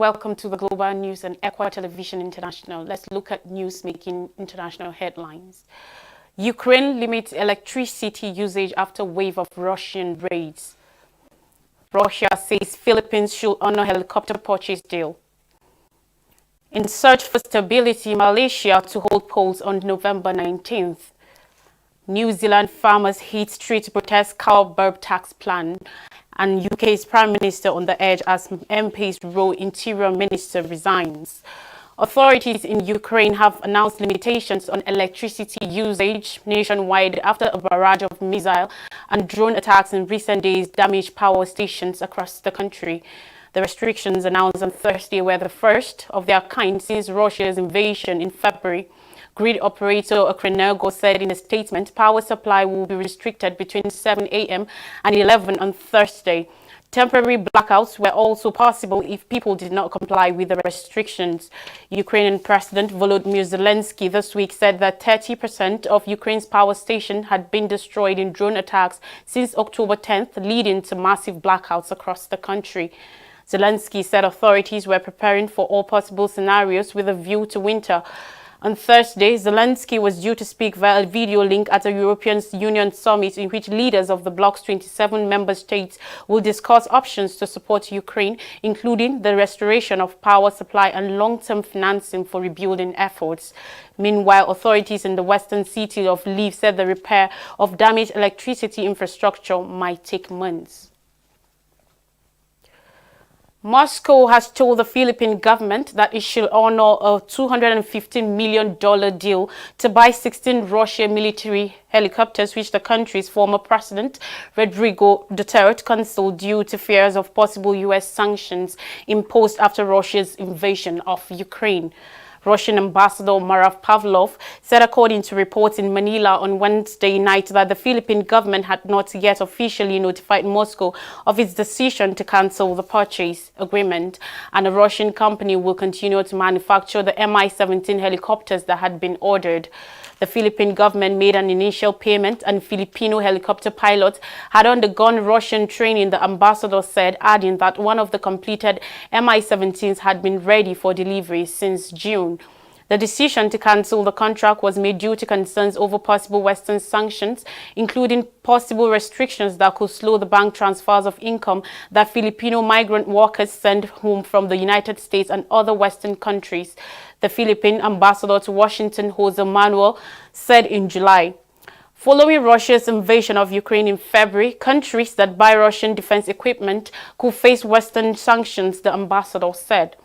welcome to the Global News and Equa Television International. Let's look at news making international headlines. Ukraine limits electricity usage after wave of Russian raids. Russia says Philippines should honor helicopter purchase deal. In search for stability, Malaysia to hold polls on November 19th. New Zealand farmers hit street to protest cow burp tax plan. And UK's Prime Minister on the edge as MP's role Interior Minister resigns. Authorities in Ukraine have announced limitations on electricity usage nationwide after a barrage of missile and drone attacks in recent days damaged power stations across the country. The restrictions announced on Thursday were the first of their kind since Russia's invasion in February. Grid operator Ukrenergo said in a statement power supply will be restricted between 7 a.m. and 11 on Thursday. Temporary blackouts were also possible if people did not comply with the restrictions. Ukrainian President Volodymyr Zelensky this week said that 30% of Ukraine's power station had been destroyed in drone attacks since October 10th, leading to massive blackouts across the country. Zelensky said authorities were preparing for all possible scenarios with a view to winter. On Thursday, Zelensky was due to speak via a video link at a European Union summit in which leaders of the bloc's 27 member states will discuss options to support Ukraine, including the restoration of power supply and long-term financing for rebuilding efforts. Meanwhile, authorities in the western city of Lviv said the repair of damaged electricity infrastructure might take months. Moscow has told the Philippine government that it should honor a $215 million deal to buy 16 Russian military helicopters, which the country's former president, Rodrigo Duterte, cancelled due to fears of possible U.S. sanctions imposed after Russia's invasion of Ukraine. Russian Ambassador Marat Pavlov said, according to reports in Manila on Wednesday night, that the Philippine government had not yet officially notified Moscow of its decision to cancel the purchase agreement, and a Russian company will continue to manufacture the Mi-17 helicopters that had been ordered. The Philippine government made an initial payment and Filipino helicopter pilots had undergone Russian training, the ambassador said, adding that one of the completed Mi-17s had been ready for delivery since June. The decision to cancel the contract was made due to concerns over possible Western sanctions, including possible restrictions that could slow the bank transfers of income that Filipino migrant workers send home from the United States and other Western countries. The Philippine ambassador to Washington, Jose Manuel, said in July. Following Russia's invasion of Ukraine in February, countries that buy Russian defense equipment could face Western sanctions, the ambassador said.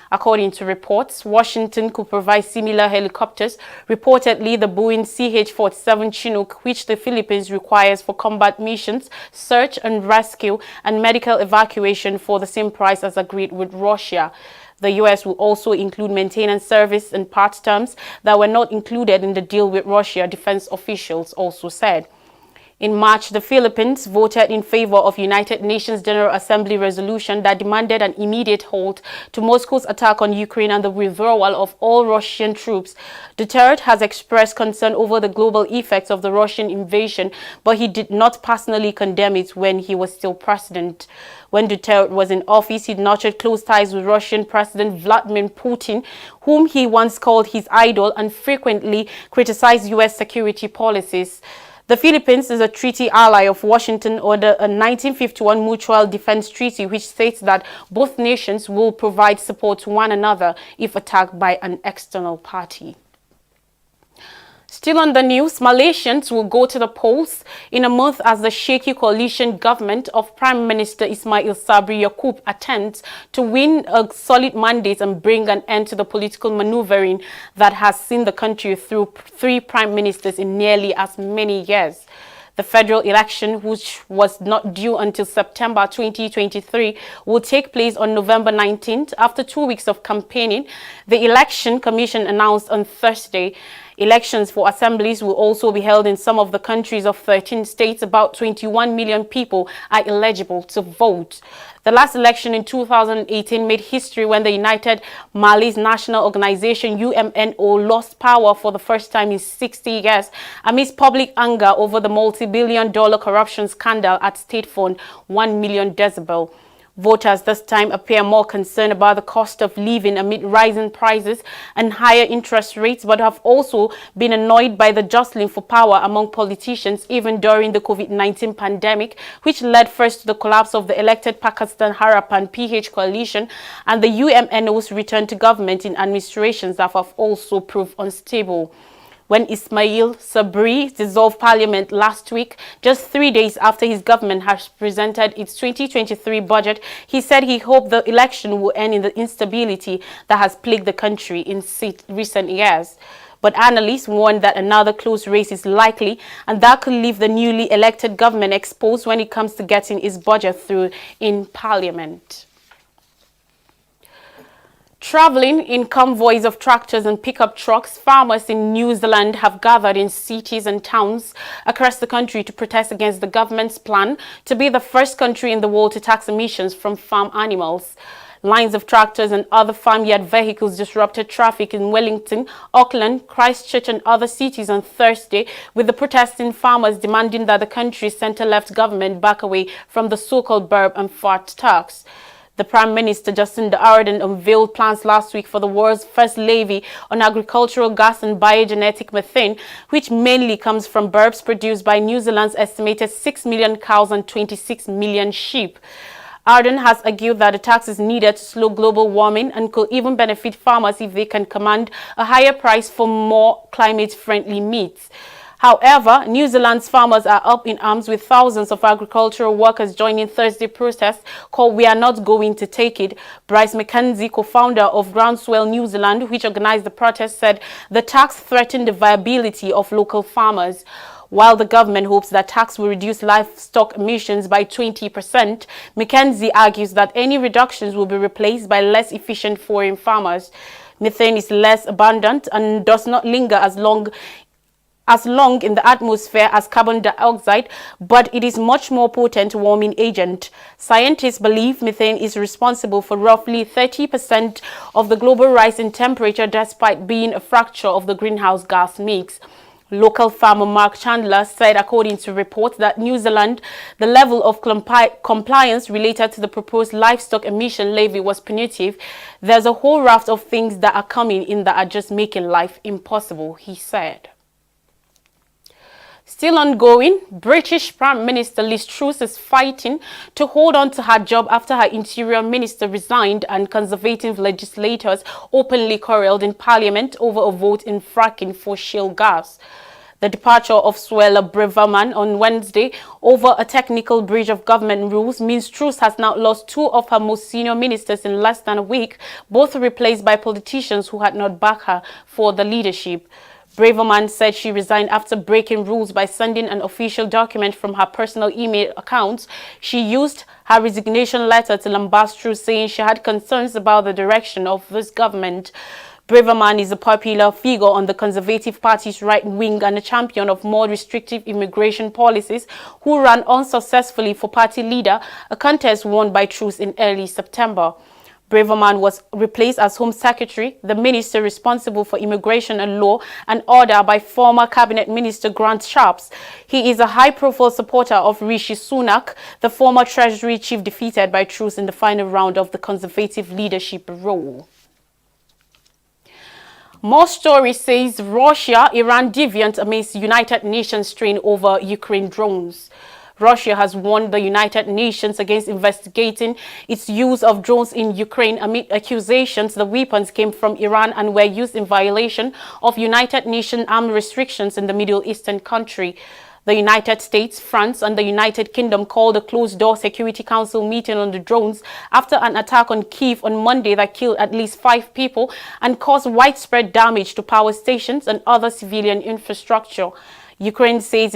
According to reports, Washington could provide similar helicopters, reportedly the Boeing CH-47 Chinook, which the Philippines requires for combat missions, search and rescue, and medical evacuation for the same price as agreed with Russia. The U.S. will also include maintenance service and parts terms that were not included in the deal with Russia, defense officials also said. In March, the Philippines voted in favor of United Nations General Assembly resolution that demanded an immediate halt to Moscow's attack on Ukraine and the withdrawal of all Russian troops. Duterte has expressed concern over the global effects of the Russian invasion, but he did not personally condemn it when he was still president. When Duterte was in office, he nurtured close ties with Russian President Vladimir Putin, whom he once called his idol, and frequently criticized U.S. security policies. The Philippines is a treaty ally of Washington under a 1951 Mutual Defense Treaty, which states that both nations will provide support to one another if attacked by an external party. Still on the news, Malaysians will go to the polls in a month as the shaky coalition government of Prime Minister Ismail Sabri Yaakob attempts to win a solid mandate and bring an end to the political maneuvering that has seen the country through 3 prime ministers in nearly as many years. The federal election, which was not due until September 2023, will take place on November 19th after 2 weeks of campaigning, the Election Commission announced on Thursday. Elections for assemblies will also be held in some of the countries of 13 states. About 21 million people are eligible to vote. The last election in 2018 made history when the United Malays National Organization UMNO lost power for the first time in 60 years amidst public anger over the multi-billion-dollar corruption scandal at State Fund 1 million decibel. Voters this time appear more concerned about the cost of living amid rising prices and higher interest rates, but have also been annoyed by the jostling for power among politicians even during the COVID-19 pandemic, which led first to the collapse of the elected Pakistan Harapan PH coalition and the UMNO's return to government in administrations that have also proved unstable. When Ismail Sabri dissolved parliament last week, just 3 days after his government has presented its 2023 budget, he said he hoped the election will end in the instability that has plagued the country in recent years. But analysts warn that another close race is likely, and that could leave the newly elected government exposed when it comes to getting its budget through in parliament. Traveling in convoys of tractors and pickup trucks, farmers in New Zealand have gathered in cities and towns across the country to protest against the government's plan to be the first country in the world to tax emissions from farm animals. Lines of tractors and other farmyard vehicles disrupted traffic in Wellington, Auckland, Christchurch and other cities on Thursday, with the protesting farmers demanding that the country's centre-left government back away from the so-called burp and fart tax. The Prime Minister Jacinda Ardern unveiled plans last week for the world's first levy on agricultural gas and biogenetic methane, which mainly comes from burps produced by New Zealand's estimated 6 million cows and 26 million sheep. Ardern has argued that the tax is needed to slow global warming and could even benefit farmers if they can command a higher price for more climate-friendly meats. However, New Zealand's farmers are up in arms, with thousands of agricultural workers joining Thursday protests called "We Are Not Going to Take It." Bryce McKenzie, co-founder of Groundswell New Zealand, which organized the protest, said the tax threatened the viability of local farmers. While the government hopes that tax will reduce livestock emissions by 20%, McKenzie argues that any reductions will be replaced by less efficient foreign farmers. Methane is less abundant and does not linger as long in the atmosphere as carbon dioxide, but it is much more potent warming agent. Scientists believe methane is responsible for roughly 30% of the global rise in temperature, despite being a fraction of the greenhouse gas mix. Local farmer Mark Chandler said, according to reports, that New Zealand, the level of compliance related to the proposed livestock emission levy was punitive. There's a whole raft of things that are coming in that are just making life impossible, he said. Still ongoing, British Prime Minister Liz Truss is fighting to hold on to her job after her Interior Minister resigned and Conservative legislators openly quarrelled in Parliament over a vote in fracking for shale gas. The departure of Suella Braverman on Wednesday over a technical breach of government rules means Truss has now lost two of her most senior ministers in less than a week, both replaced by politicians who had not backed her for the leadership. Braverman said she resigned after breaking rules by sending an official document from her personal email accounts. She used her resignation letter to lambast Truss, saying she had concerns about the direction of this government. Braverman is a popular figure on the Conservative Party's right wing and a champion of more restrictive immigration policies, who ran unsuccessfully for party leader, a contest won by Truss in early September. Braverman was replaced as Home Secretary, the minister responsible for immigration and law and order, by former Cabinet Minister Grant Shapps. He is a high-profile supporter of Rishi Sunak, the former Treasury chief defeated by Truss in the final round of the Conservative leadership role. More story says Russia, Iran deviant amidst United Nations strain over Ukraine drones. Russia has warned the United Nations against investigating its use of drones in Ukraine amid accusations the weapons came from Iran and were used in violation of United Nations arms restrictions in the Middle Eastern country. The United States, France and the United Kingdom called a closed-door Security Council meeting on the drones after an attack on Kyiv on Monday that killed at least 5 people and caused widespread damage to power stations and other civilian infrastructure. Ukraine says it